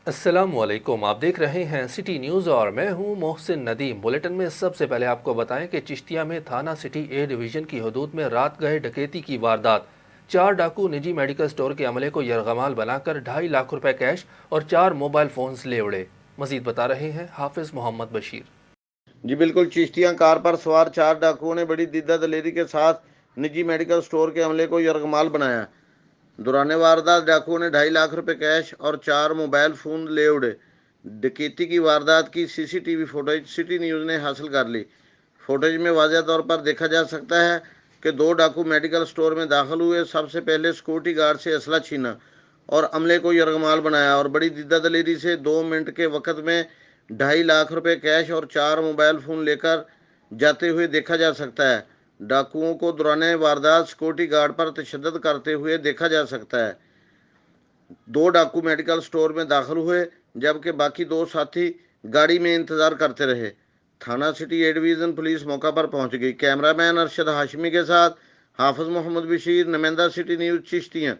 السلام علیکم، آپ دیکھ رہے ہیں سٹی نیوز اور میں ہوں محسن ندیم۔ بلیٹن میں سب سے پہلے آپ کو بتائیں کہ چشتیہ میں تھانہ سٹی اے ڈویژن کی حدود میں رات گئے ڈکیتی کی واردات۔ 4 ڈاکو نجی میڈیکل سٹور کے عملے کو یرغمال بنا کر 2.5 لاکھ روپے کیش اور 4 موبائل فونز لے اڑے۔ مزید بتا رہے ہیں حافظ محمد بشیر۔ جی بالکل، چشتیاں کار پر سوار 4 ڈاکوؤں نے بڑی دیدہ دلیری کے ساتھ نجی میڈیکل سٹور کے عملے کو یرغمال بنایا۔ دوران واردات ڈاکوؤں نے 2.5 لاکھ روپے کیش اور 4 موبائل فون لے اڑے۔ ڈکیتی کی واردات کی C C T V footage city news نے حاصل کر لی۔ فوٹیج میں واضح طور پر دیکھا جا سکتا ہے کہ 2 ڈاکو میڈیکل سٹور میں داخل ہوئے، سب سے پہلے سیکورٹی گارڈ سے اسلحہ چھینا اور عملے کو یرغمال بنایا، اور بڑی دیدہ دلیری سے 2 منٹ کے وقت میں 2.5 لاکھ روپے کیش اور 4 موبائل فون لے کر جاتے ہوئے دیکھا جا سکتا ہے۔ ڈاکوؤں کو دوران واردات سیکورٹی گارڈ پر تشدد کرتے ہوئے دیکھا جا سکتا ہے۔ 2 ڈاکو میڈیکل سٹور میں داخل ہوئے جبکہ باقی 2 ساتھی گاڑی میں انتظار کرتے رہے۔ تھانہ سٹی اے ڈویژن پولیس موقع پر پہنچ گئی۔ کیمرہ مین ارشد ہاشمی کے ساتھ حافظ محمد بشیر، نمائندہ سٹی نیوز چشتیاں۔